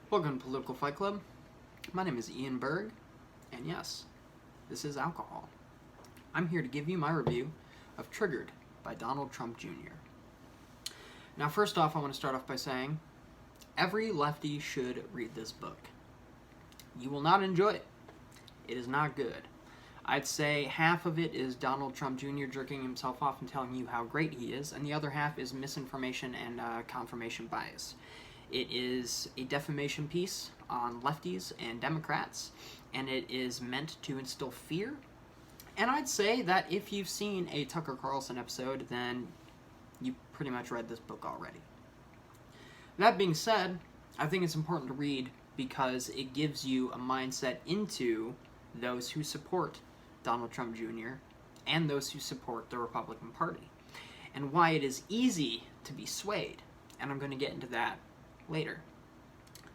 Welcome to Political Fight Club. My name is Ian Berg, and yes, this is alcohol. I'm here to give you my review of Triggered by Donald Trump Jr. Now, first off, I want to start off by saying every lefty should read this book. You will not enjoy it. It is not good. I'd say half of it is Donald Trump Jr. jerking himself off and telling you how great he is, and the other half is misinformation and confirmation bias. It is a defamation piece on lefties and Democrats, and it is meant to instill fear. And I'd say that if you've seen a Tucker Carlson episode, then you pretty much read this book already. That being said, I think it's important to read because it gives you a mindset into those who support Donald Trump Jr. and those who support the Republican Party, and why it is easy to be swayed. And I'm going to get into that later.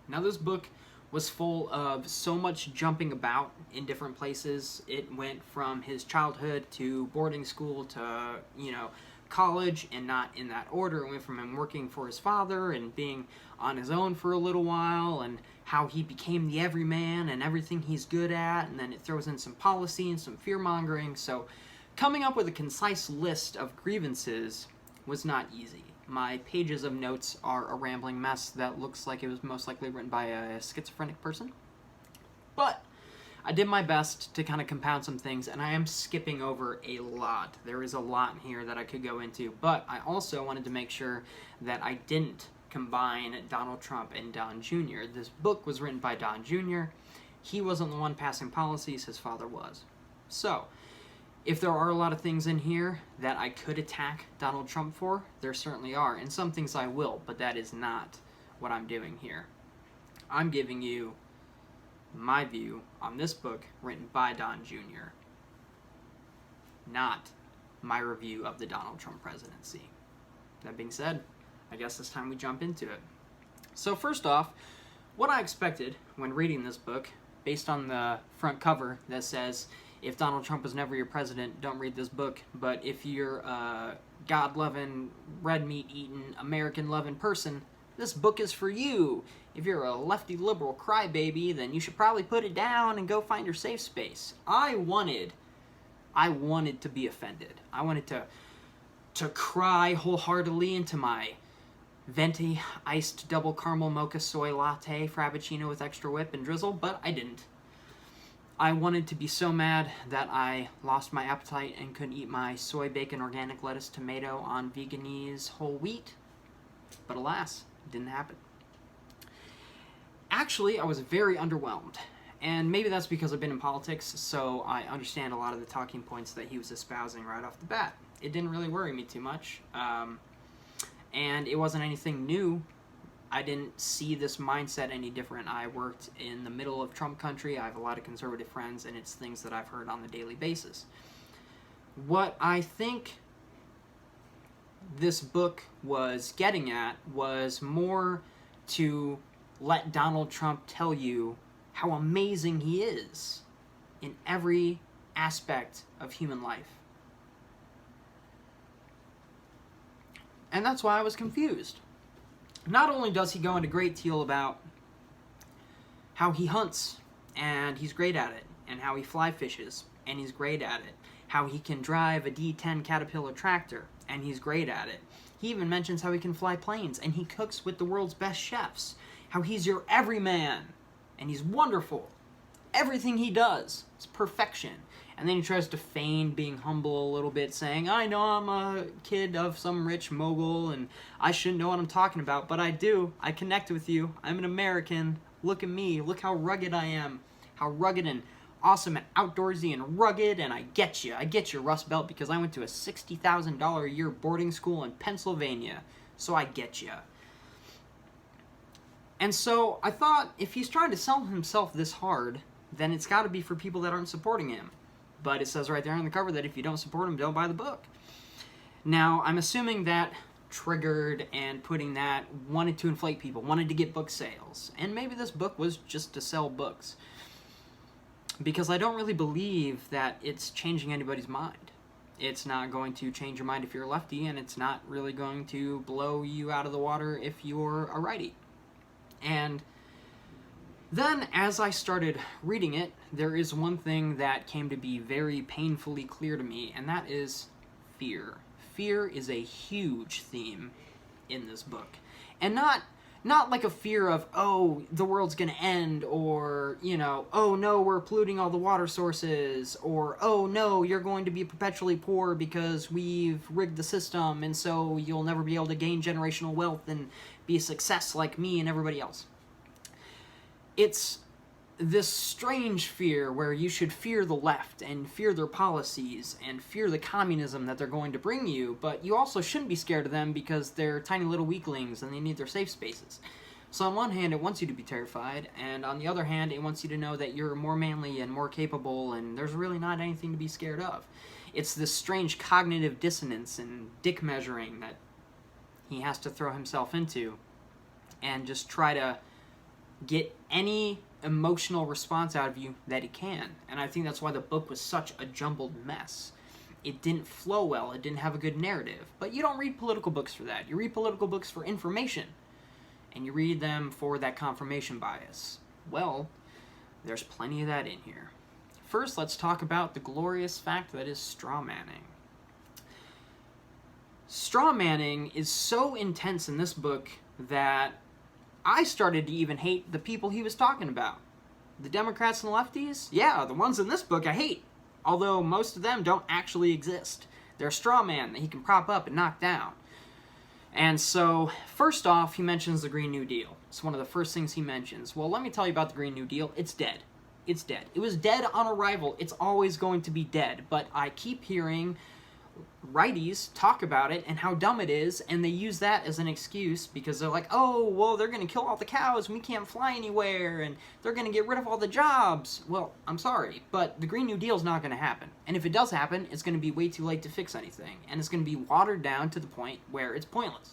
Now, this book was full of so much jumping about in different places. It went from his childhood to boarding school to, college, and not in that order. It went from him working for his father and being on his own for a little while, and how he became the everyman and everything he's good at, and then it throws in some policy and some fear-mongering. So coming up with a concise list of grievances was not easy. My pages of notes are a rambling mess that looks like it was most likely written by a schizophrenic person. But I did my best to kind of compound some things, and I am skipping over a lot. There is a lot here that I could go into, but I also wanted to make sure that I didn't combine Donald Trump and Don Jr. This book was written by Don Jr. He wasn't the one passing policies, his father was. So, if there are a lot of things in here that I could attack Donald Trump for, there certainly are, and some things I will, but that is not what I'm doing here. I'm giving you my view on this book written by Don Jr., not my review of the Donald Trump presidency. That being said, I guess it's time we jump into it. So first off, what I expected when reading this book, based on the front cover that says, if Donald Trump was never your president, don't read this book. But if you're a God-loving, red meat-eating, American-loving person, this book is for you. If you're a lefty liberal crybaby, then you should probably put it down and go find your safe space. I wanted to be offended. I wanted to cry wholeheartedly into my venti iced double caramel mocha soy latte frappuccino with extra whip and drizzle, but I didn't. I wanted to be so mad that I lost my appetite and couldn't eat my soy, bacon, organic lettuce, tomato on Veganese whole wheat. But alas, it didn't happen. Actually, I was very underwhelmed. And maybe that's because I've been in politics, so I understand a lot of the talking points that he was espousing right off the bat. It didn't really worry me too much. And it wasn't anything new. I didn't see this mindset any different. I worked in the middle of Trump country. I have a lot of conservative friends, and it's things that I've heard on a daily basis. What I think this book was getting at was more to let Donald Trump tell you how amazing he is in every aspect of human life. And that's why I was confused. Not only does he go into great deal about how he hunts, and he's great at it, and how he fly fishes, and he's great at it, how he can drive a D10 Caterpillar tractor, and he's great at it. He even mentions how he can fly planes, and he cooks with the world's best chefs, how he's your everyman, and he's wonderful. Everything he does is perfection. And then he tries to feign being humble a little bit, saying, I know I'm a kid of some rich mogul, and I shouldn't know what I'm talking about, but I do. I connect with you. I'm an American. Look at me. Look how rugged I am. How rugged and awesome and outdoorsy and rugged, and I get you. I get your Rust Belt because I went to a $60,000 a year boarding school in Pennsylvania, so I get you. And so I thought, if he's trying to sell himself this hard, then it's got to be for people that aren't supporting him. But it says right there on the cover that if you don't support him, don't buy the book. Now, I'm assuming that Triggered and putting that wanted to inflate people, wanted to get book sales. And maybe this book was just to sell books. Because I don't really believe that it's changing anybody's mind. It's not going to change your mind if you're a lefty, and it's not really going to blow you out of the water if you're a righty. And Then, as I started reading it, there is one thing that came to be very painfully clear to me, and that is fear. Fear is a huge theme in this book. And not like a fear of, oh, the world's gonna end, or, you know, oh no, we're polluting all the water sources, or, oh no, you're going to be perpetually poor because we've rigged the system, and so you'll never be able to gain generational wealth and be a success like me and everybody else. It's this strange fear where you should fear the left and fear their policies and fear the communism that they're going to bring you, but you also shouldn't be scared of them because they're tiny little weaklings and they need their safe spaces. So on one hand, it wants you to be terrified, and on the other hand, it wants you to know that you're more manly and more capable, and there's really not anything to be scared of. It's this strange cognitive dissonance and dick measuring that he has to throw himself into and just try to get any emotional response out of you that he can. And I think that's why the book was such a jumbled mess. It didn't flow well, it didn't have a good narrative. But you don't read political books for that. You read political books for information. And you read them for that confirmation bias. Well, there's plenty of that in here. First, let's talk about the glorious fact that is straw manning. Straw manning is so intense in this book that I started to even hate the people he was talking about. The Democrats and the lefties? Yeah, the ones in this book I hate. Although most of them don't actually exist. They're a straw man that he can prop up and knock down. And so, first off, he mentions the Green New Deal. It's one of the first things he mentions. Well, let me tell you about the Green New Deal. It's dead. It's dead. It was dead on arrival. It's always going to be dead. But I keep hearing righties talk about it and how dumb it is, and they use that as an excuse because they're like, oh, well, they're going to kill all the cows and we can't fly anywhere, and they're going to get rid of all the jobs. Well, I'm sorry, but the Green New Deal is not going to happen. And if it does happen, it's going to be way too late to fix anything, and it's going to be watered down to the point where it's pointless.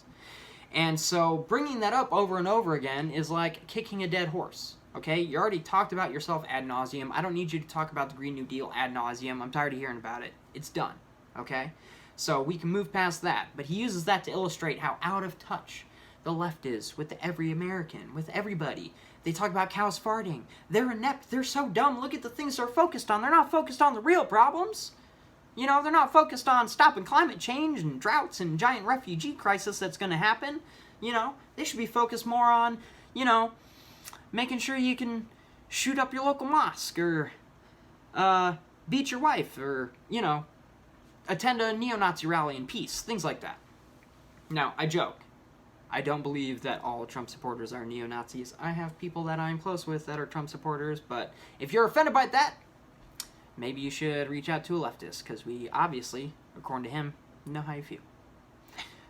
And so bringing that up over and over again is like kicking a dead horse. Okay, you already talked about yourself ad nauseum. I don't need you to talk about the Green New Deal ad nauseum. I'm tired of hearing about it. It's done. Okay? So we can move past that. But he uses that to illustrate how out of touch the left is with every American, with everybody. They talk about cows farting. They're inept. They're so dumb. Look at the things they're focused on. They're not focused on the real problems. You know, they're not focused on stopping climate change and droughts and giant refugee crisis that's going to happen. You know, they should be focused more on, you know, making sure you can shoot up your local mosque or beat your wife or, you know, attend a neo-Nazi rally in peace, things like that. Now, I joke. I don't believe that all Trump supporters are neo-Nazis. I have people that I'm close with that are Trump supporters, but if you're offended by that, maybe you should reach out to a leftist, because we obviously, according to him, know how you feel.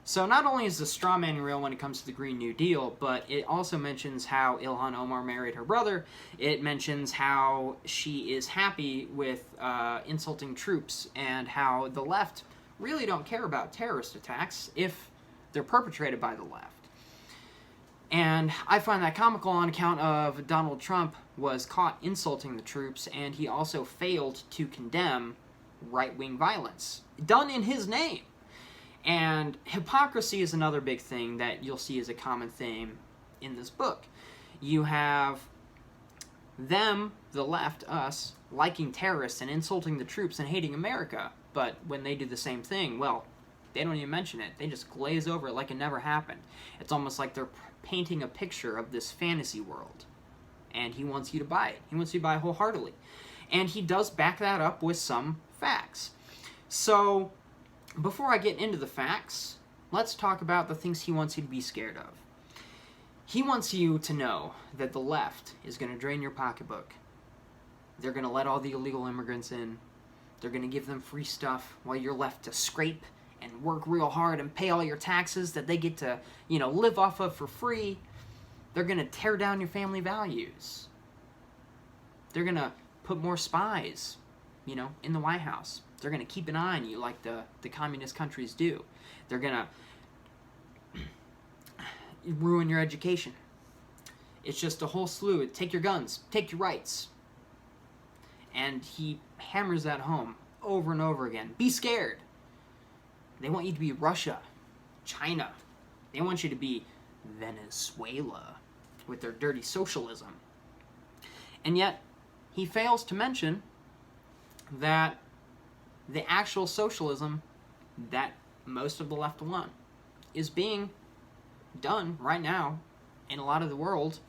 So not only is the straw man real when it comes to the Green New Deal, but it also mentions how Ilhan Omar married her brother. It mentions how she is happy with insulting troops and how the left really don't care about terrorist attacks if they're perpetrated by the left. And I find that comical on account of Donald Trump was caught insulting the troops, and he also failed to condemn right-wing violence, done in his name. And hypocrisy is another big thing that you'll see as a common theme in this book. You have them, the left, us, liking terrorists and insulting the troops and hating America. But when they do the same thing, well, they don't even mention it. They just glaze over it like it never happened. It's almost like they're painting a picture of this fantasy world. And he wants you to buy it. He wants you to buy it wholeheartedly. And he does back that up with some facts. So before I get into the facts, let's talk about the things he wants you to be scared of. He wants you to know that the left is going to drain your pocketbook. They're going to let all the illegal immigrants in. They're going to give them free stuff while you're left to scrape and work real hard and pay all your taxes that they get to, you know, live off of for free. They're going to tear down your family values. They're going to put more spies, you know, in the White House. They're going to keep an eye on you like the communist countries do. They're going to ruin your education. It's just a whole slew. Take your guns. Take your rights. And he hammers that home over and over again. Be scared. They want you to be Russia, China. They want you to be Venezuela with their dirty socialism. And yet, he fails to mention that the actual socialism that most of the left want is being done right now in a lot of the world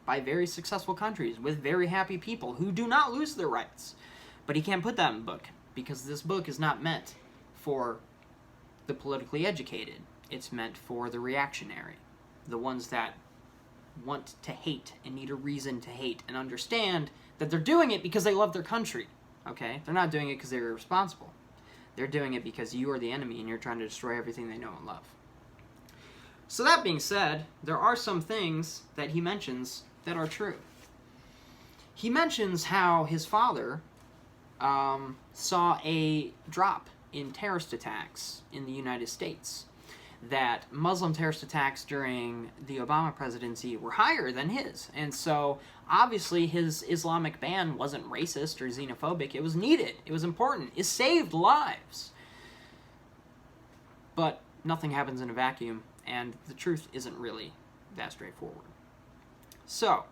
by very successful countries with very happy people who do not lose their rights. But he can't put that in the book because this book is not meant for the politically educated. It's meant for the reactionary, the ones that want to hate and need a reason to hate and understand that they're doing it because they love their country, okay? They're not doing it because they're irresponsible. They're doing it because you are the enemy and you're trying to destroy everything they know and love. So that being said, there are some things that he mentions that are true. He mentions how his father saw a drop in terrorist attacks in the United States, that Muslim terrorist attacks during the Obama presidency were higher than his. And so, obviously, his Islamic ban wasn't racist or xenophobic. It was needed. It was important. It saved lives. But nothing happens in a vacuum, and the truth isn't really that straightforward. So,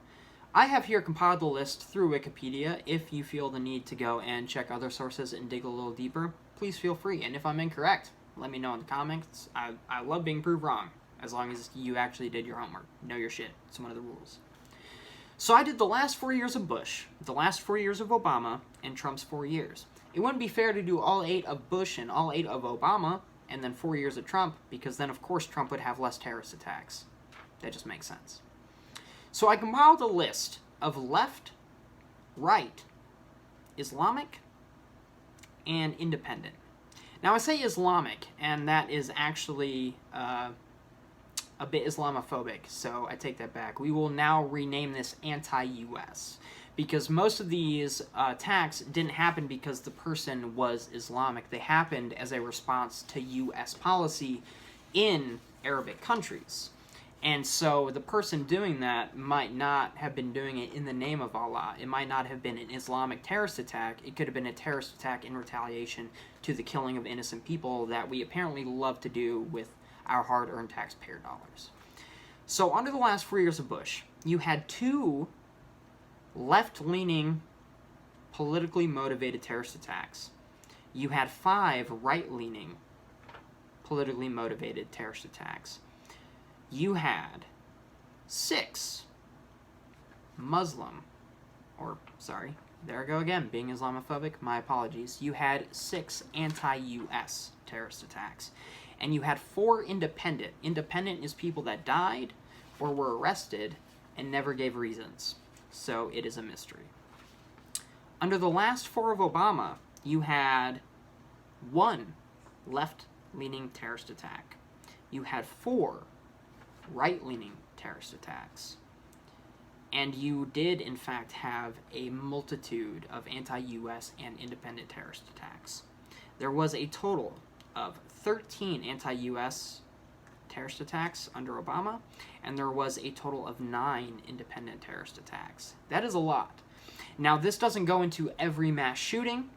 I have here compiled the list through Wikipedia. If you feel the need to go and check other sources and dig a little deeper, please feel free. And if I'm incorrect, let me know in the comments. I love being proved wrong, as long as you actually did your homework. Know your shit. It's one of the rules. So I did the last 4 years of Bush, the last 4 years of Obama, and Trump's 4 years. It wouldn't be fair to do all 8 of Bush and all 8 of Obama, and then 4 years of Trump, because then, of course, Trump would have less terrorist attacks. That just makes sense. So I compiled a list of left, right, Islamic, and independent. Now, I say Islamic, and that is actually a bit Islamophobic, so I take that back. We will now rename this anti-U.S., because most of these attacks didn't happen because the person was Islamic. They happened as a response to U.S. policy in Arabic countries. And so the person doing that might not have been doing it in the name of Allah. It might not have been an Islamic terrorist attack. It could have been a terrorist attack in retaliation to the killing of innocent people that we apparently love to do with our hard-earned taxpayer dollars. So under the last 4 years of Bush, you had 2 left-leaning, politically motivated terrorist attacks. You had 5 right-leaning, politically motivated terrorist attacks. You had 6 Muslim, there I go again, being Islamophobic, my apologies. You had 6 anti-U.S. terrorist attacks. And you had 4 independent. Independent is people that died or were arrested and never gave reasons. So it is a mystery. Under the last 4 of Obama, you had 1 left-leaning terrorist attack. You had 4 right-leaning terrorist attacks. And you did, in fact, have a multitude of anti-U.S. and independent terrorist attacks. There was a total of 13 anti-U.S. terrorist attacks under Obama, and there was a total of 9 independent terrorist attacks. That is a lot. Now, this doesn't go into every mass shooting.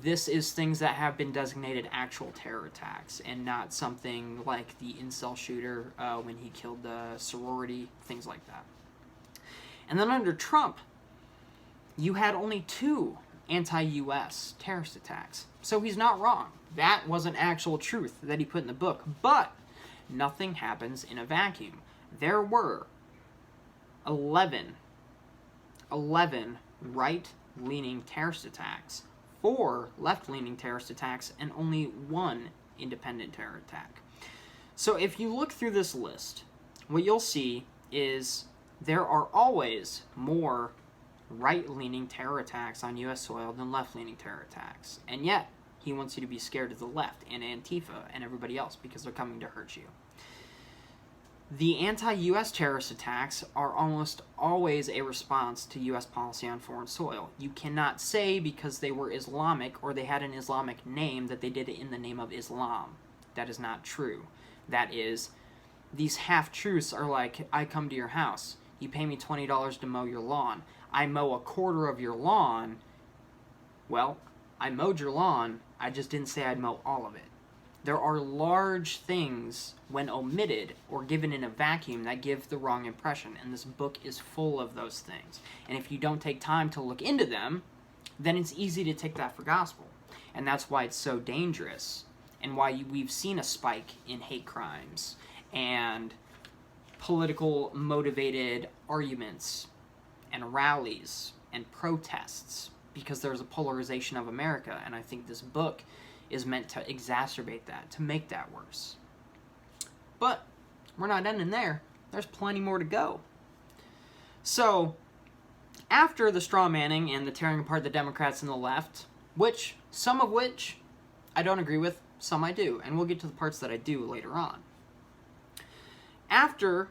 This is things that have been designated actual terror attacks, and not something like the incel shooter when he killed the sorority, things like that. And then under Trump, you had only 2 anti-U.S. terrorist attacks. So he's not wrong. That wasn't actual truth that he put in the book. But nothing happens in a vacuum. There were 11 right-leaning terrorist attacks, 4 left-leaning terrorist attacks, and only 1 independent terror attack. So if you look through this list, what you'll see is there are always more right-leaning terror attacks on U.S. soil than left-leaning terror attacks. And yet, he wants you to be scared of the left and Antifa and everybody else because they're coming to hurt you. The anti-U.S. terrorist attacks are almost always a response to U.S. policy on foreign soil. You cannot say because they were Islamic or they had an Islamic name that they did it in the name of Islam. That is not true. That is, these half-truths are like, I come to your house, you pay me $20 to mow your lawn, I mow a quarter of your lawn. Well, I mowed your lawn, I just didn't say I'd mow all of it. There are large things when omitted or given in a vacuum that give the wrong impression, and this book is full of those things. And if you don't take time to look into them, then it's easy to take that for gospel. And that's why it's so dangerous, and why we've seen a spike in hate crimes and political motivated arguments and rallies and protests, because there's a polarization of America, and I think this book is meant to exacerbate that, to make that worse. But we're not ending there. There's plenty more to go. So, after the straw manning and the tearing apart the Democrats and the left, some of which I don't agree with, some I do, and we'll get to the parts that I do later on. After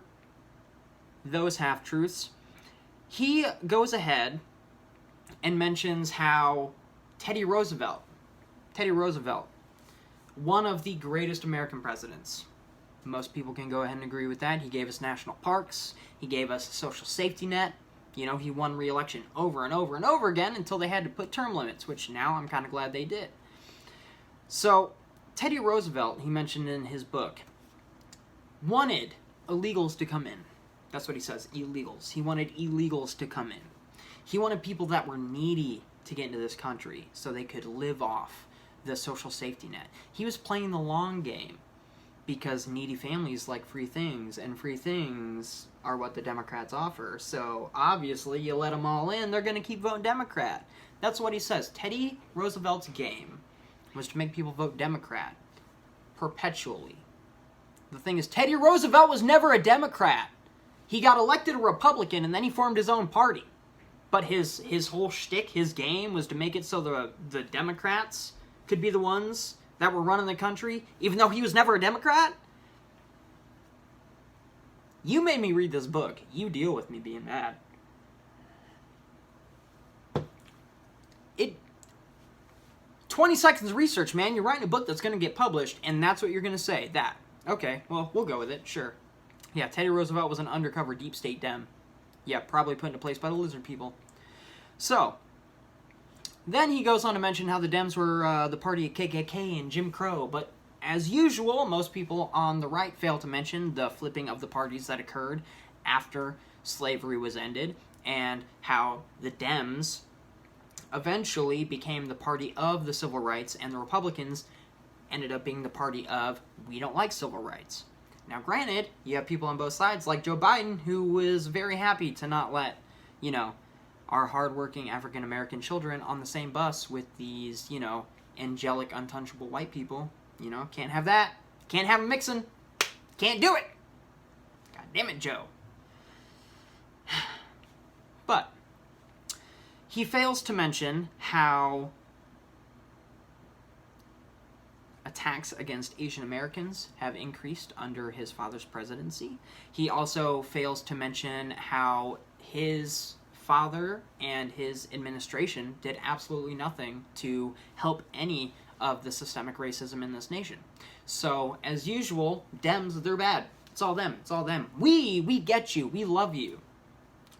those half-truths, he goes ahead and mentions how Teddy Roosevelt, one of the greatest American presidents. Most people can go ahead and agree with that. He gave us national parks. He gave us a social safety net. You know, he won re-election over and over and over again until they had to put term limits, which now I'm kind of glad they did. So, Teddy Roosevelt, he mentioned in his book, wanted illegals to come in. That's what he says, illegals. He wanted illegals to come in. He wanted people that were needy to get into this country so they could live off the social safety net. He was playing the long game because needy families like free things, and free things are what the Democrats offer. So obviously you let them all in, they're going to keep voting Democrat. That's what he says. Teddy Roosevelt's game was to make people vote Democrat perpetually. The thing is, Teddy Roosevelt was never a Democrat. He got elected a Republican and then he formed his own party. But his whole shtick, his game, was to make it so the Democrats could be the ones that were running the country, even though he was never a Democrat? You made me read this book. You deal with me being mad. 20 seconds of research, man. You're writing a book that's going to get published, and that's what you're going to say. That. Okay, well, we'll go with it. Sure. Yeah, Teddy Roosevelt was an undercover deep state Dem. Yeah, probably put into place by the lizard people. So, then he goes on to mention how the Dems were the party of KKK and Jim Crow, but as usual, most people on the right fail to mention the flipping of the parties that occurred after slavery was ended, and how the Dems eventually became the party of the civil rights, and the Republicans ended up being the party of we don't like civil rights. Now, granted, you have people on both sides, like Joe Biden, who was very happy to not let, our hardworking African-American children on the same bus with these, angelic, untouchable white people. Can't have that. Can't have them mixing. Can't do it. God damn it, Joe. But he fails to mention how attacks against Asian Americans have increased under his father's presidency. He also fails to mention how his father and his administration did absolutely nothing to help any of the systemic racism in this nation. So, as usual, Dems, they're bad. It's all them. It's all them. We get you. We love you.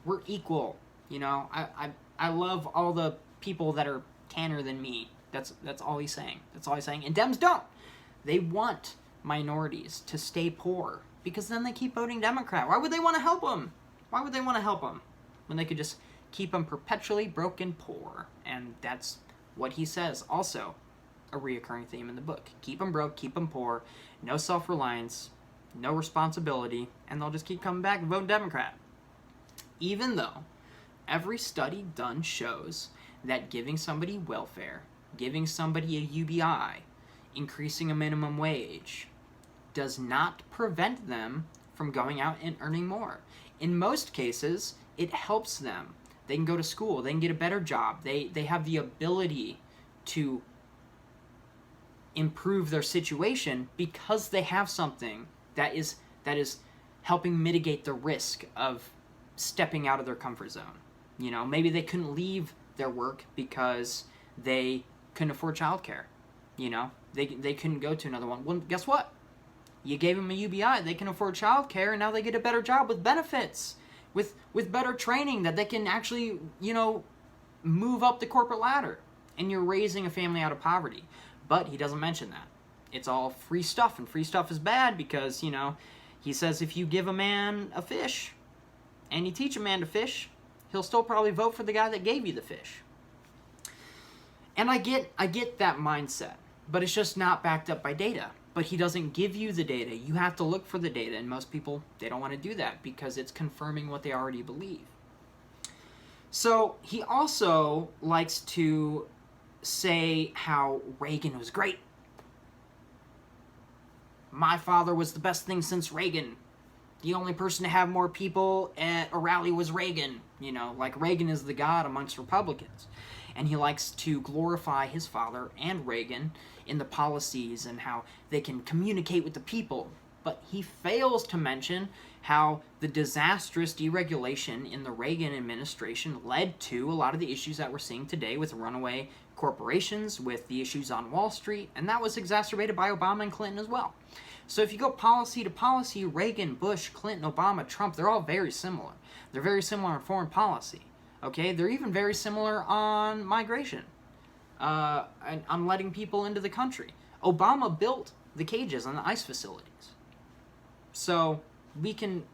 We're equal. I love all the people that are tanner than me. That's all he's saying. That's all he's saying. And Dems don't. They want minorities to stay poor because then they keep voting Democrat. Why would they want to help them? Why would they want to help them when they could just keep them perpetually broke and poor? And that's what he says. Also, a reoccurring theme in the book. Keep them broke, keep them poor, no self-reliance, no responsibility, and they'll just keep coming back and voting Democrat. Even though every study done shows that giving somebody welfare, giving somebody a UBI, increasing a minimum wage, does not prevent them from going out and earning more. In most cases, it helps them. They can go to school, they can get a better job, they have the ability to improve their situation because they have something that is helping mitigate the risk of stepping out of their comfort zone. Maybe they couldn't leave their work because they couldn't afford childcare. They couldn't go to another one. Well, guess what? You gave them a UBI, they can afford childcare, and now they get a better job with benefits, with better training that they can actually, move up the corporate ladder. And you're raising a family out of poverty. But he doesn't mention that. it's all free stuff, and free stuff is bad because, you know, he says if you give a man a fish and you teach a man to fish, he'll still probably vote for the guy that gave you the fish. And I get that mindset, but it's just not backed up by data. But he doesn't give you the data. You have to look for the data, and most people, they don't want to do that because it's confirming what they already believe. So he also likes to say how Reagan was great. My father was the best thing since Reagan. The only person to have more people at a rally was Reagan. You know, like Reagan is the god amongst Republicans. And he likes to glorify his father and Reagan in the policies and how they can communicate with the people. But he fails to mention how the disastrous deregulation in the Reagan administration led to a lot of the issues that we're seeing today with runaway corporations, with the issues on Wall Street, and that was exacerbated by Obama and Clinton as well. So if you go policy to policy, Reagan, Bush, Clinton, Obama, Trump, they're all very similar. They're very similar in foreign policy. Okay, they're even very similar on migration, and on letting people into the country. Obama built the cages on the ICE facilities. So we can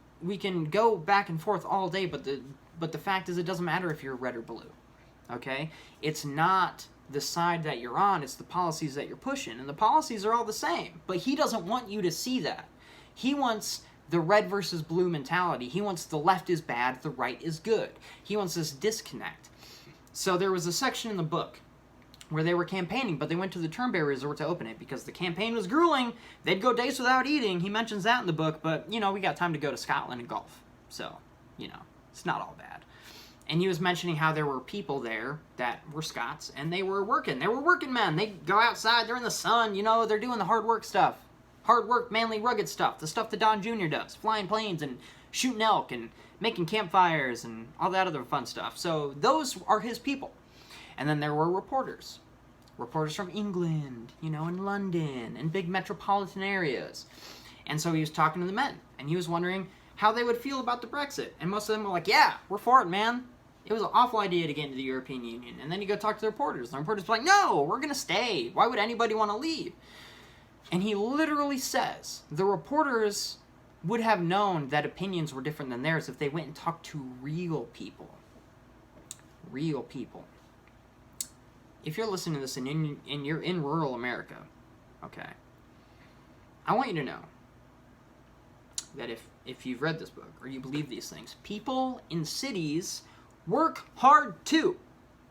go back and forth all day, but the fact is it doesn't matter if you're red or blue. Okay, it's not the side that you're on; it's the policies that you're pushing, and the policies are all the same. But he doesn't want you to see that. He wants the red versus blue mentality. He wants the left is bad, the right is good. He wants this disconnect. So there was a section in the book where they were campaigning, but they went to the Turnberry Resort to open it because the campaign was grueling. They'd go days without eating. He mentions that in the book, but, you know, we got time to go to Scotland and golf. So, you know, it's not all bad. And he was mentioning how there were people there that were Scots, and they were working. They were working men. They go outside, they're in the sun, you know, they're doing the hard work stuff. Hard work, manly, rugged stuff. The stuff that Don Jr. does. Flying planes and shooting elk and making campfires and all that other fun stuff. So those are his people. And then there were reporters. Reporters from England, you know, and London and big metropolitan areas. And so he was talking to the men. And he was wondering how they would feel about the Brexit. And most of them were like, yeah, we're for it, man. It was an awful idea to get into the European Union. And then you go talk to the reporters. The reporters were like, no, we're going to stay. Why would anybody want to leave? And he literally says the reporters would have known that opinions were different than theirs if they went and talked to real people. Real people. If you're listening to this and you're in rural America, okay, I want you to know that if you've read this book or you believe these things, people in cities work hard too.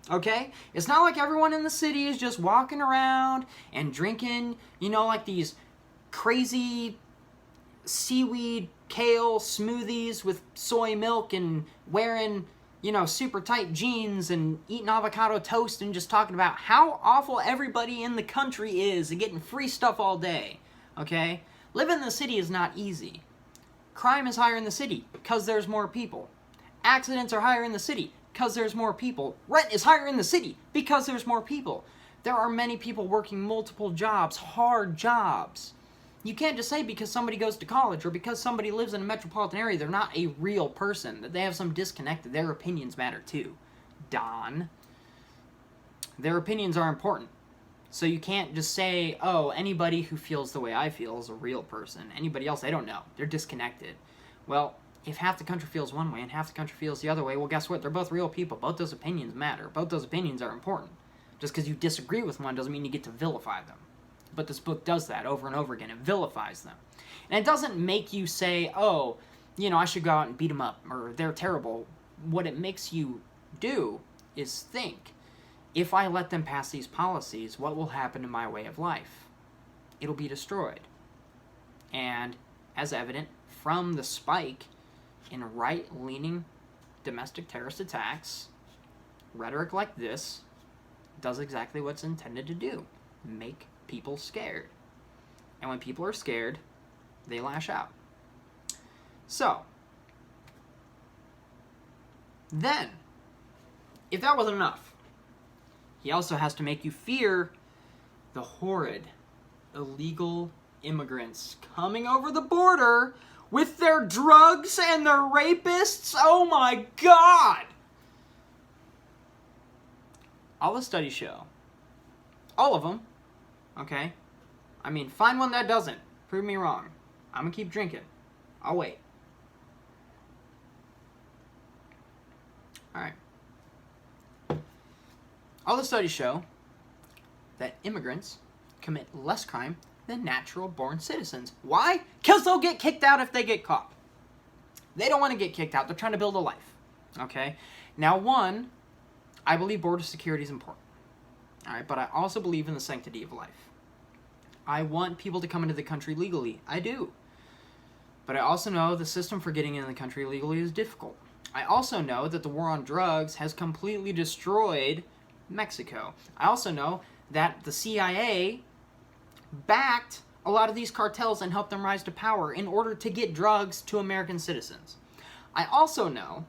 Okay? It's not like everyone in the city is just walking around and drinking, you know, like these crazy seaweed, kale smoothies with soy milk and wearing, you know, super tight jeans and eating avocado toast and just talking about how awful everybody in the country is and getting free stuff all day. Okay? Living in the city is not easy. Crime is higher in the city because there's more people. Accidents are higher in the city because there's more people. Rent is higher in the city because there's more people. There are many people working multiple jobs, hard jobs. You can't just say because somebody goes to college or because somebody lives in a metropolitan area, they're not a real person, that they have some disconnect, that their opinions matter too. Don. Their opinions are important. So you can't just say, oh, anybody who feels the way I feel is a real person. Anybody else, they don't know. They're disconnected. Well, if half the country feels one way and half the country feels the other way, well, guess what? They're both real people. Both those opinions matter. Both those opinions are important. Just because you disagree with one doesn't mean you get to vilify them. But this book does that over and over again. It vilifies them. And it doesn't make you say, oh, you know, I should go out and beat them up, or they're terrible. What it makes you do is think, if I let them pass these policies, what will happen to my way of life? It'll be destroyed. And as evident from the spike in right-leaning domestic terrorist attacks, rhetoric like this does exactly what it's intended to do. Make people scared. And when people are scared, they lash out. So, then, if that wasn't enough, he also has to make you fear the horrid, illegal immigrants coming over the border with their drugs and their rapists. Oh my God! All the studies show, all of them, okay, I mean, find one that doesn't. Prove me wrong. I'm going to keep drinking. I'll wait. All right. All the studies show that immigrants commit less crime than natural-born citizens. Why? Because they'll get kicked out if they get caught. They don't want to get kicked out. They're trying to build a life. Okay? Now, one, I believe border security is important. All right? But I also believe in the sanctity of life. I want people to come into the country legally. I do. But I also know the system for getting into the country legally is difficult. I also know that the war on drugs has completely destroyed Mexico. I also know that the CIA backed a lot of these cartels and helped them rise to power in order to get drugs to American citizens. I also know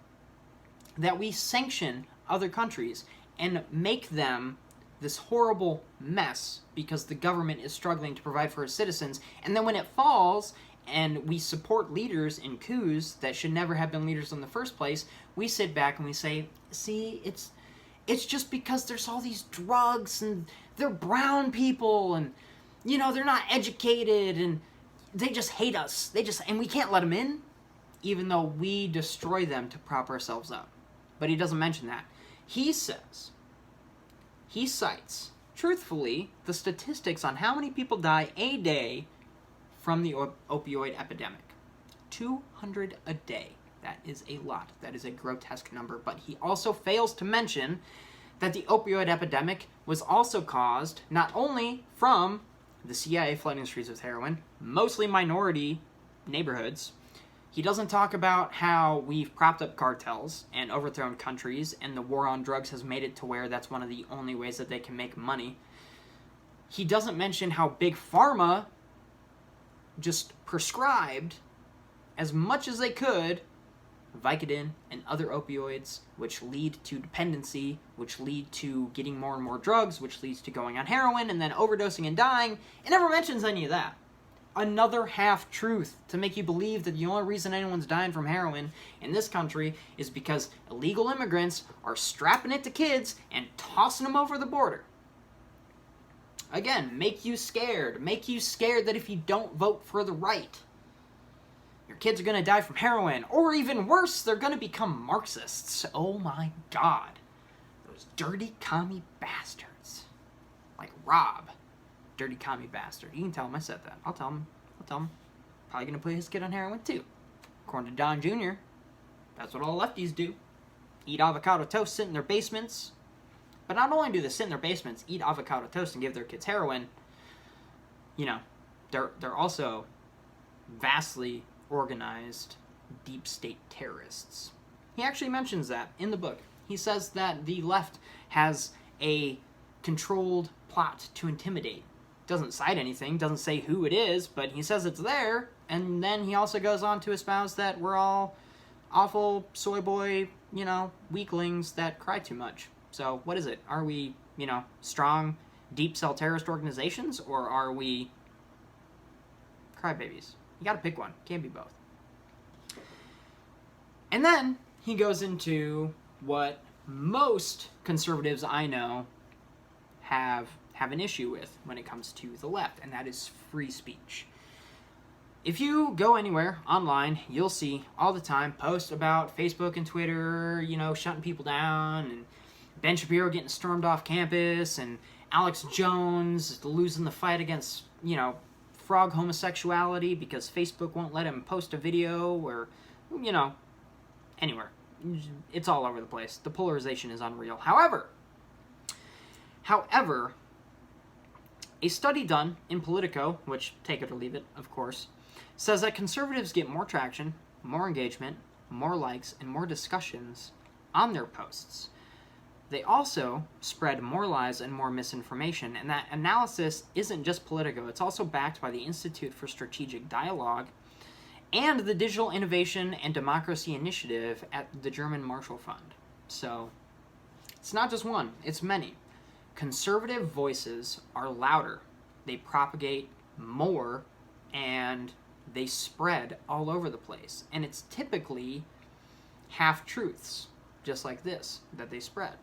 that we sanction other countries and make them this horrible mess because the government is struggling to provide for its citizens, and then when it falls and we support leaders in coups that should never have been leaders in the first place, we sit back and we say, see, it's just because there's all these drugs and they're brown people and, you know, they're not educated and they just hate us. And we can't let them in, even though we destroy them to prop ourselves up. But he doesn't mention that. He cites, truthfully, the statistics on how many people die a day from the opioid epidemic. 200 a day. That is a lot. That is a grotesque number. But he also fails to mention that the opioid epidemic was also caused not only from the CIA flooding the streets with heroin, mostly minority neighborhoods. He doesn't talk about how we've propped up cartels and overthrown countries, and the war on drugs has made it to where that's one of the only ways that they can make money. He doesn't mention how Big Pharma just prescribed as much as they could Vicodin and other opioids, which lead to dependency, which lead to getting more and more drugs, which leads to going on heroin and then overdosing and dying. It never mentions any of that. Another half-truth to make you believe that the only reason anyone's dying from heroin in this country is because illegal immigrants are strapping it to kids and tossing them over the border. Again, make you scared. Make you scared that if you don't vote for the right, your kids are going to die from heroin. Or even worse, they're going to become Marxists. Oh my God. Those dirty commie bastards. Like Rob. Dirty commie bastard. You can tell him I said that. I'll tell him. Probably going to put his kid on heroin too. According to Don Jr., that's what all lefties do. Eat avocado toast, sit in their basements. But not only do they sit in their basements, eat avocado toast, and give their kids heroin, you know, they're also vastly organized deep state terrorists. He actually mentions that in the book. He says that the left has a controlled plot to intimidate. Doesn't cite anything, doesn't say who it is, but he says it's there, and then he also goes on to espouse that we're all awful soy boy, you know, weaklings that cry too much. So what is it? Are we, you know, strong, deep cell terrorist organizations, or are we crybabies? You gotta pick one. Can't be both. And then he goes into what most conservatives I know have an issue with when it comes to the left, and that is free speech. If you go anywhere online, you'll see all the time posts about Facebook and Twitter, you know, shutting people down, and Ben Shapiro getting stormed off campus, and Alex Jones losing the fight against, you know, frog homosexuality because Facebook won't let him post a video, or, you know, anywhere. It's all over the place. The polarization is unreal. However, a study done in Politico, which, take it or leave it, of course, says that conservatives get more traction, more engagement, more likes, and more discussions on their posts. They also spread more lies and more misinformation, and that analysis isn't just Politico. It's also backed by the Institute for Strategic Dialogue and the Digital Innovation and Democracy Initiative at the German Marshall Fund. So, it's not just one, it's many. Conservative voices are louder, they propagate more, and they spread all over the place. And it's typically half-truths, just like this, that they spread.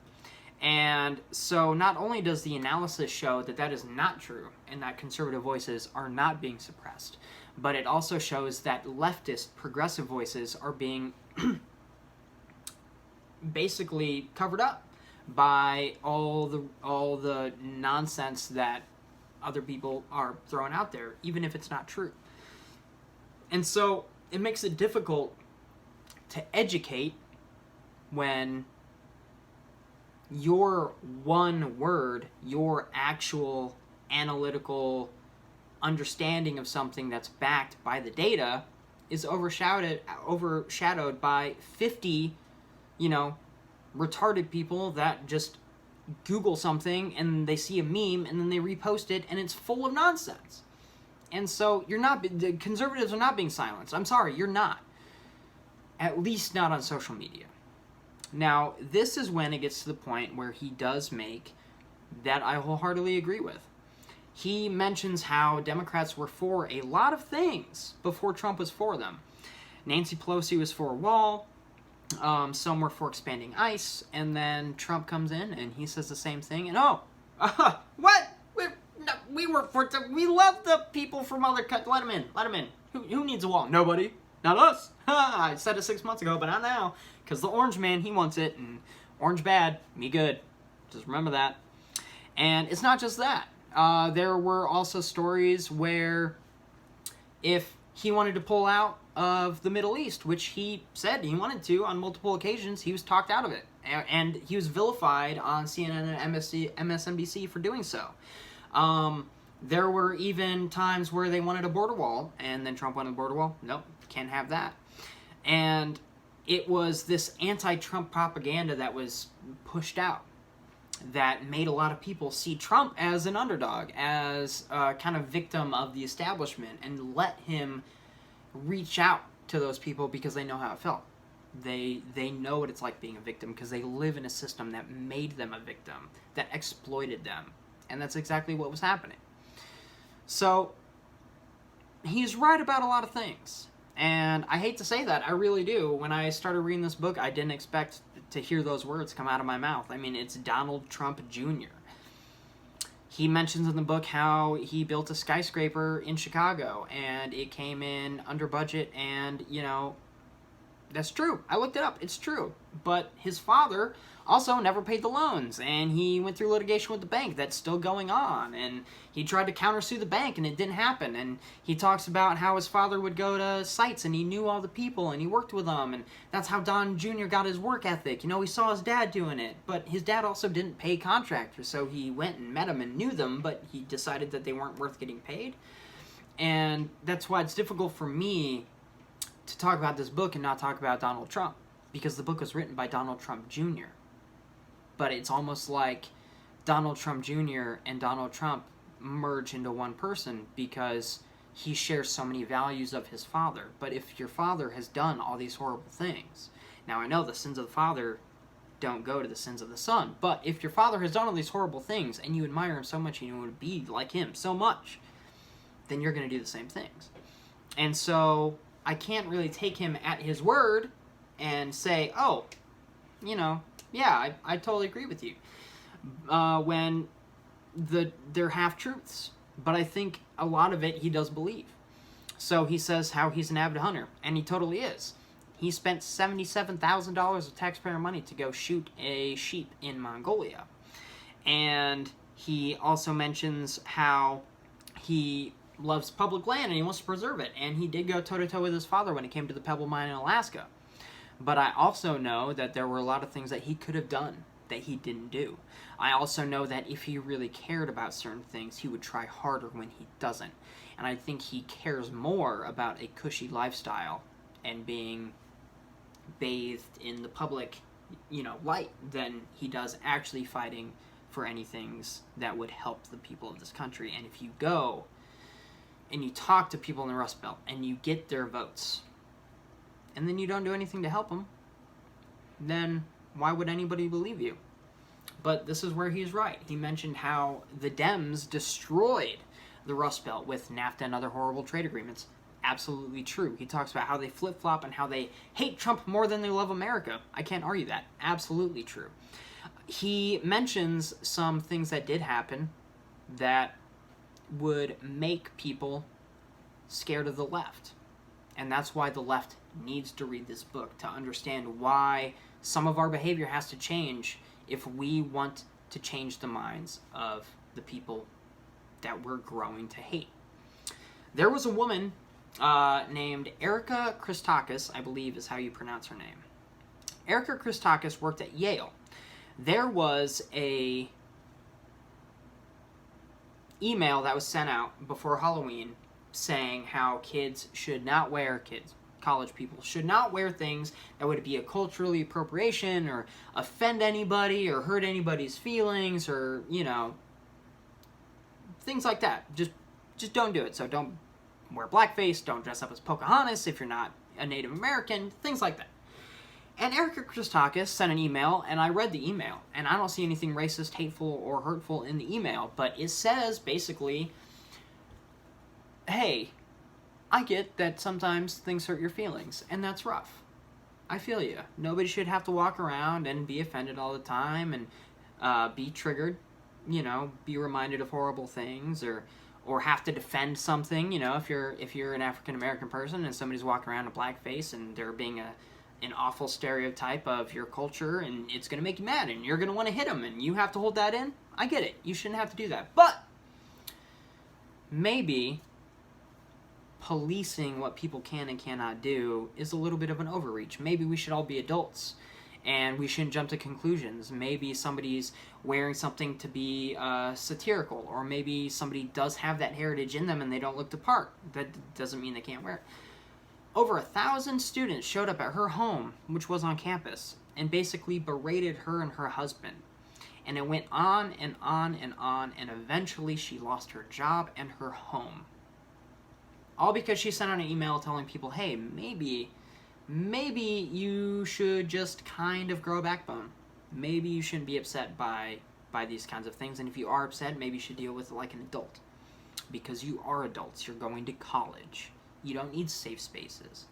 And so not only does the analysis show that that is not true and that conservative voices are not being suppressed, but it also shows that leftist progressive voices are being basically covered up by all the nonsense that other people are throwing out there, even if it's not true. And so it makes it difficult to educate when your one word, your actual analytical understanding of something that's backed by the data is overshadowed by 50, retarded people that just Google something and they see a meme and then they repost it and it's full of nonsense. And so the conservatives are not being silenced. I'm sorry, you're not. At least not on social media. Now, this is when it gets to the point where he does make that I wholeheartedly agree with. He mentions how Democrats were for a lot of things before Trump was for them. Nancy Pelosi was for a wall. Some were for expanding ICE. And then Trump comes in and he says the same thing. And what? We love the people from other countries. Let them in. Who needs a wall? Nobody. Not us. I said it 6 months ago, but not now. Because the orange man, he wants it. And orange bad, me good. Just remember that. And it's not just that. There were also stories where if he wanted to pull out of the Middle East, which he said he wanted to on multiple occasions, he was talked out of it. And he was vilified on CNN and MSNBC for doing so. There were even times where they wanted a border wall, and then Trump wanted a border wall. Nope, can't have that. And it was this anti-Trump propaganda that was pushed out that made a lot of people see Trump as an underdog, as a kind of victim of the establishment, and let him reach out to those people because they know how it felt. They know what it's like being a victim because they live in a system that made them a victim, that exploited them. And that's exactly what was happening. So, he's right about a lot of things. And I hate to say that, I really do. When I started reading this book, I didn't expect to hear those words come out of my mouth. I mean, it's Donald Trump Jr. He mentions in the book how he built a skyscraper in Chicago, and it came in under budget, and, that's true. I looked it up. It's true. But his father also never paid the loans, and he went through litigation with the bank that's still going on, and he tried to countersue the bank, and it didn't happen. And he talks about how his father would go to sites, and he knew all the people, and he worked with them, and that's how Don Jr. got his work ethic. He saw his dad doing it, but his dad also didn't pay contractors, so he went and met them and knew them, but he decided that they weren't worth getting paid. And that's why it's difficult for me to talk about this book and not talk about Donald Trump, because the book was written by Donald Trump Jr. But it's almost like Donald Trump Jr. and Donald Trump merge into one person because he shares so many values of his father. But if your father has done all these horrible things, now I know the sins of the father don't go to the sins of the son, but if your father has done all these horrible things and you admire him so much and you want to be like him so much, then you're going to do the same things. And so I can't really take him at his word and say, yeah, I totally agree with you. When they're half-truths. But I think a lot of it he does believe. So he says how he's an avid hunter, and he totally is. He spent $77,000 of taxpayer money to go shoot a sheep in Mongolia. And he also mentions how he loves public land and he wants to preserve it. And he did go toe-to-toe with his father when it came to the Pebble Mine in Alaska. But I also know that there were a lot of things that he could have done that he didn't do. I also know that if he really cared about certain things, he would try harder when he doesn't. And I think he cares more about a cushy lifestyle and being bathed in the public, light than he does actually fighting for any things that would help the people of this country. And if you go and you talk to people in the Rust Belt and you get their votes, and then you don't do anything to help them, then why would anybody believe you? But this is where he's right. He mentioned how the Dems destroyed the Rust Belt with NAFTA and other horrible trade agreements. Absolutely true. He talks about how they flip-flop and how they hate Trump more than they love America. I can't argue that. Absolutely true. he mentions some things that did happen that would make people scared of the left. And that's why the left needs to read this book, to understand why some of our behavior has to change if we want to change the minds of the people that we're growing to hate. There was a woman named Erica Christakis, I believe is how you pronounce her name. Erica Christakis worked at Yale. There was a email that was sent out before Halloween saying how college people should not wear things that would be a culturally appropriation or offend anybody or hurt anybody's feelings or, things like that. Just don't do it. So don't wear blackface, don't dress up as Pocahontas if you're not a Native American, things like that. And Erica Christakis sent an email, and I read the email, and I don't see anything racist, hateful, or hurtful in the email, but it says, basically, hey, I get that sometimes things hurt your feelings, and that's rough. I feel you. Nobody should have to walk around and be offended all the time and be triggered, be reminded of horrible things, or have to defend something, if you're an African-American person and somebody's walking around in blackface and they're being an awful stereotype of your culture, and it's going to make you mad, and you're going to want to hit them, and you have to hold that in. I get it. You shouldn't have to do that. But maybe policing what people can and cannot do is a little bit of an overreach. Maybe we should all be adults, and we shouldn't jump to conclusions. Maybe somebody's wearing something to be satirical, or maybe somebody does have that heritage in them and they don't look the part. That doesn't mean they can't wear it. Over 1,000 students showed up at her home, which was on campus, and basically berated her and her husband. And it went on and on and on, and eventually she lost her job and her home. All because she sent out an email telling people, hey, maybe you should just kind of grow a backbone. Maybe you shouldn't be upset by these kinds of things, and if you are upset, maybe you should deal with it like an adult. Because you are adults, you're going to college. You don't need safe spaces.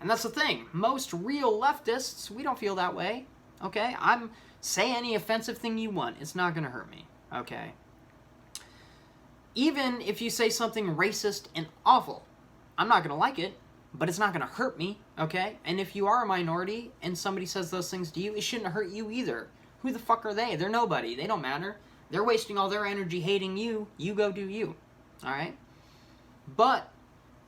And that's the thing. Most real leftists, we don't feel that way. Okay? Say any offensive thing you want. It's not going to hurt me. Okay? Even if you say something racist and awful, I'm not going to like it, but it's not going to hurt me. Okay? And if you are a minority and somebody says those things to you, it shouldn't hurt you either. Who the fuck are they? They're nobody. They don't matter. They're wasting all their energy hating you. You go do you. Alright? But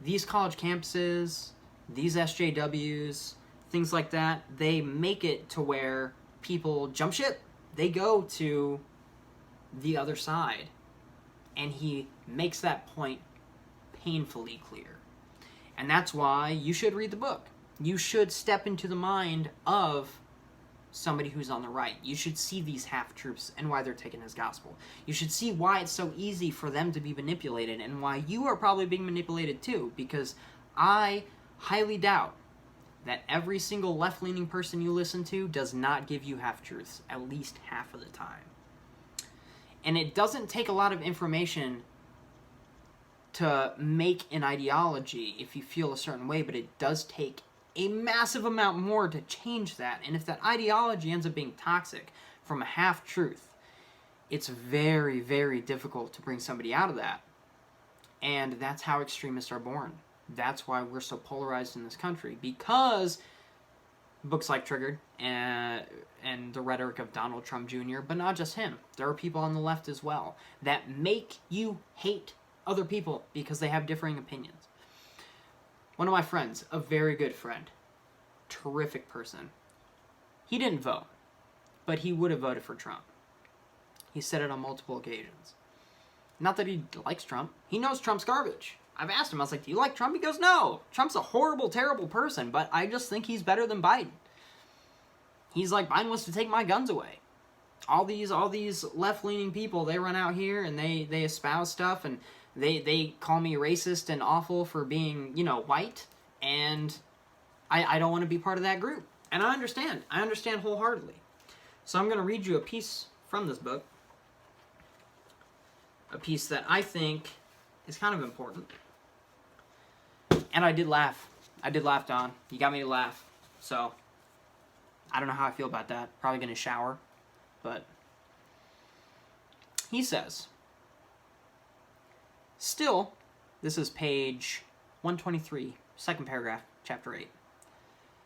these college campuses, these SJWs, things like that, they make it to where people jump ship. They go to the other side. And he makes that point painfully clear. And that's why you should read the book. You should step into the mind of somebody who's on the right. You should see these half-truths and why they're taken as gospel. You should see why it's so easy for them to be manipulated and why you are probably being manipulated too, because I highly doubt that every single left-leaning person you listen to does not give you half-truths, at least half of the time. And it doesn't take a lot of information to make an ideology if you feel a certain way, but it does take a massive amount more to change that. And if that ideology ends up being toxic from a half-truth, it's very, very difficult to bring somebody out of that. And that's how extremists are born. That's why we're so polarized in this country, because books like Triggered and the rhetoric of Donald Trump Jr., but not just him. There are people on the left as well that make you hate other people because they have differing opinions. One of my friends, a very good friend, terrific person, he didn't vote, but he would have voted for Trump. He said it on multiple occasions. Not that he likes Trump. He knows Trump's garbage. I've asked him, I was like, do you like Trump? He goes, no, Trump's a horrible, terrible person, but I just think he's better than Biden. He's like, Biden wants to take my guns away. All these left-leaning people, they run out here and they espouse stuff, and they call me racist and awful for being, white, and I don't want to be part of that group. And I understand. I understand wholeheartedly. So I'm going to read you a piece from this book, a piece that I think is kind of important. And I did laugh. Don. You got me to laugh. So I don't know how I feel about that. Probably going to shower. but he says, still, this is page 123, second paragraph, chapter 8.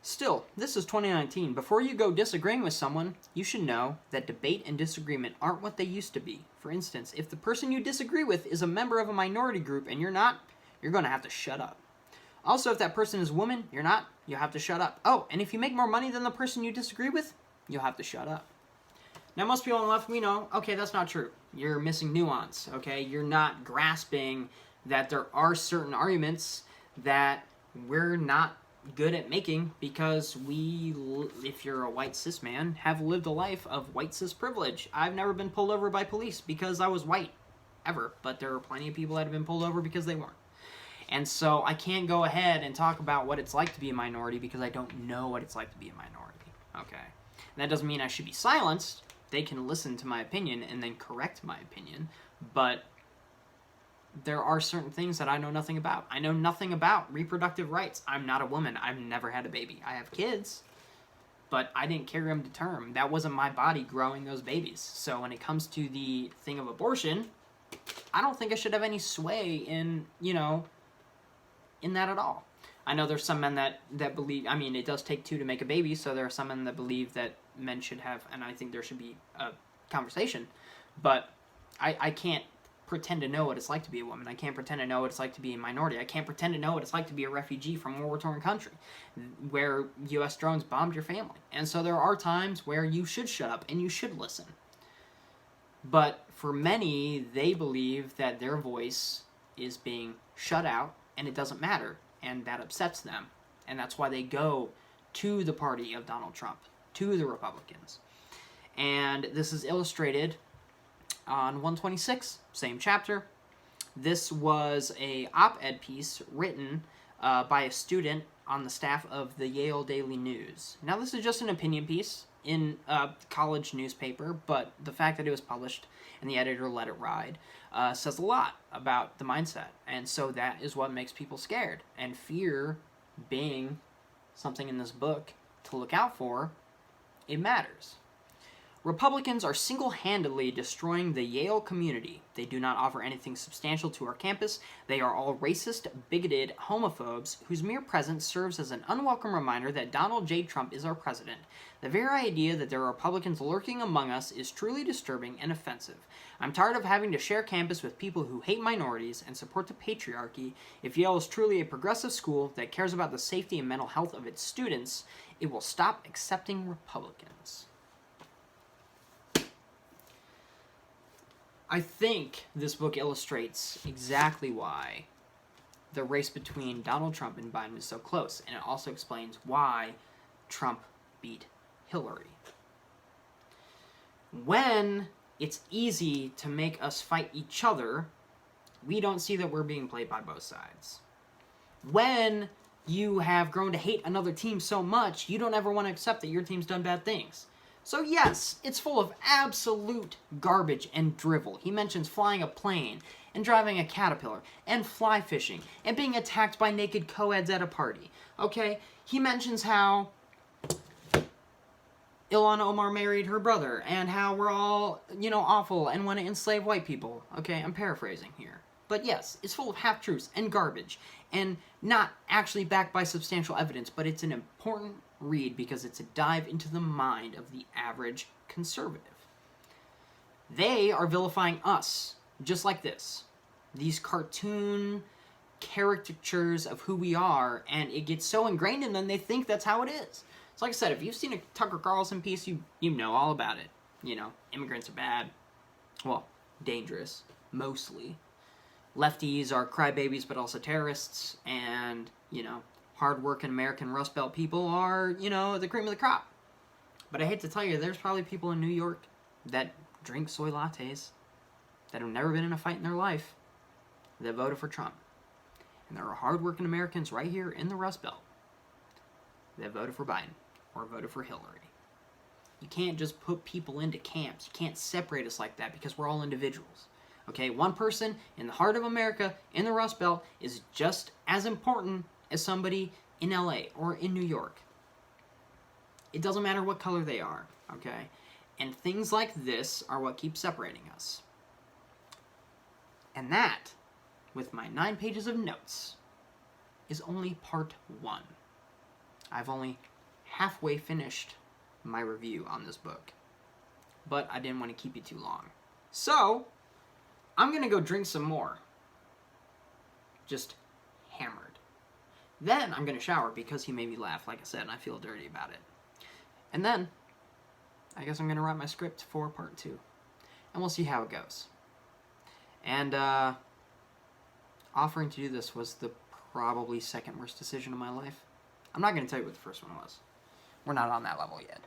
Still, this is 2019. Before you go disagreeing with someone, you should know that debate and disagreement aren't what they used to be. For instance, if the person you disagree with is a member of a minority group and you're not, you're going to have to shut up. Also, if that person is a woman, you're not, you'll have to shut up. Oh, and if you make more money than the person you disagree with, you'll have to shut up. Now, most people on the left, we know, okay, that's not true. You're missing nuance, okay? You're not grasping that there are certain arguments that we're not good at making because we, if you're a white cis man, have lived a life of white cis privilege. I've never been pulled over by police because I was white, ever. But there are plenty of people that have been pulled over because they weren't. And so I can't go ahead and talk about what it's like to be a minority because I don't know what it's like to be a minority, okay? And that doesn't mean I should be silenced. They can listen to my opinion and then correct my opinion, but there are certain things that I know nothing about. I know nothing about reproductive rights. I'm not a woman. I've never had a baby. I have kids, but I didn't carry them to term. That wasn't my body growing those babies. So when it comes to the thing of abortion, I don't think I should have any sway in, in that at all. I know there's some men that believe, I mean, it does take two to make a baby, so there are some men that believe that men should have, and I think there should be a conversation, but I can't pretend to know what it's like to be a woman. I can't pretend to know what it's like to be a minority. I can't pretend to know what it's like to be a refugee from a war-torn country where U.S. drones bombed your family. And so there are times where you should shut up and you should listen. But for many, they believe that their voice is being shut out and it doesn't matter, and that upsets them. And that's why they go to the party of Donald Trump, to the Republicans. And this is illustrated on 126, same chapter. This was a op-ed piece written by a student on the staff of the Yale Daily News. Now, this is just an opinion piece in a college newspaper, but the fact that it was published and the editor let it ride says a lot about the mindset. And so that is what makes people scared. And fear being something in this book to look out for, it matters. Republicans are single-handedly destroying the Yale community. They do not offer anything substantial to our campus. They are all racist, bigoted homophobes whose mere presence serves as an unwelcome reminder that Donald J. Trump is our president. The very idea that there are Republicans lurking among us is truly disturbing and offensive. I'm tired of having to share campus with people who hate minorities and support the patriarchy. If Yale is truly a progressive school that cares about the safety and mental health of its students, it will stop accepting Republicans. I think this book illustrates exactly why the race between Donald Trump and Biden is so close, and it also explains why Trump beat Hillary. When it's easy to make us fight each other, we don't see that we're being played by both sides. When you have grown to hate another team so much, you don't ever want to accept that your team's done bad things. So yes, it's full of absolute garbage and drivel. He mentions flying a plane, and driving a caterpillar, and fly fishing, and being attacked by naked co-eds at a party. Okay? He mentions how Ilhan Omar married her brother, and how we're all, awful and want to enslave white people. Okay? I'm paraphrasing here. But yes, it's full of half-truths and garbage, and not actually backed by substantial evidence, but it's an important read because it's a dive into the mind of the average conservative. They are vilifying us, just like this. These cartoon caricatures of who we are, and it gets so ingrained in them, they think that's how it is. So like I said, if you've seen a Tucker Carlson piece, you know all about it. Immigrants are bad. Well, dangerous, mostly. Lefties are crybabies, but also terrorists, and, hard-working American Rust Belt people are, the cream of the crop. But I hate to tell you, there's probably people in New York that drink soy lattes, that have never been in a fight in their life, that voted for Trump. And there are hard-working Americans right here in the Rust Belt that voted for Biden or voted for Hillary. You can't just put people into camps. You can't separate us like that because we're all individuals. Okay, one person in the heart of America, in the Rust Belt, is just as important as somebody in LA or in New York. It doesn't matter what color they are, okay? And things like this are what keep separating us. And that, with my 9 pages of notes, is only part 1. I've only halfway finished my review on this book. But I didn't want to keep you too long. So, I'm going to go drink some more. Just hammered. Then I'm going to shower because he made me laugh, like I said, and I feel dirty about it. And then, I guess I'm going to write my script for part 2. And we'll see how it goes. And, offering to do this was the probably second worst decision of my life. I'm not going to tell you what the first one was. We're not on that level yet.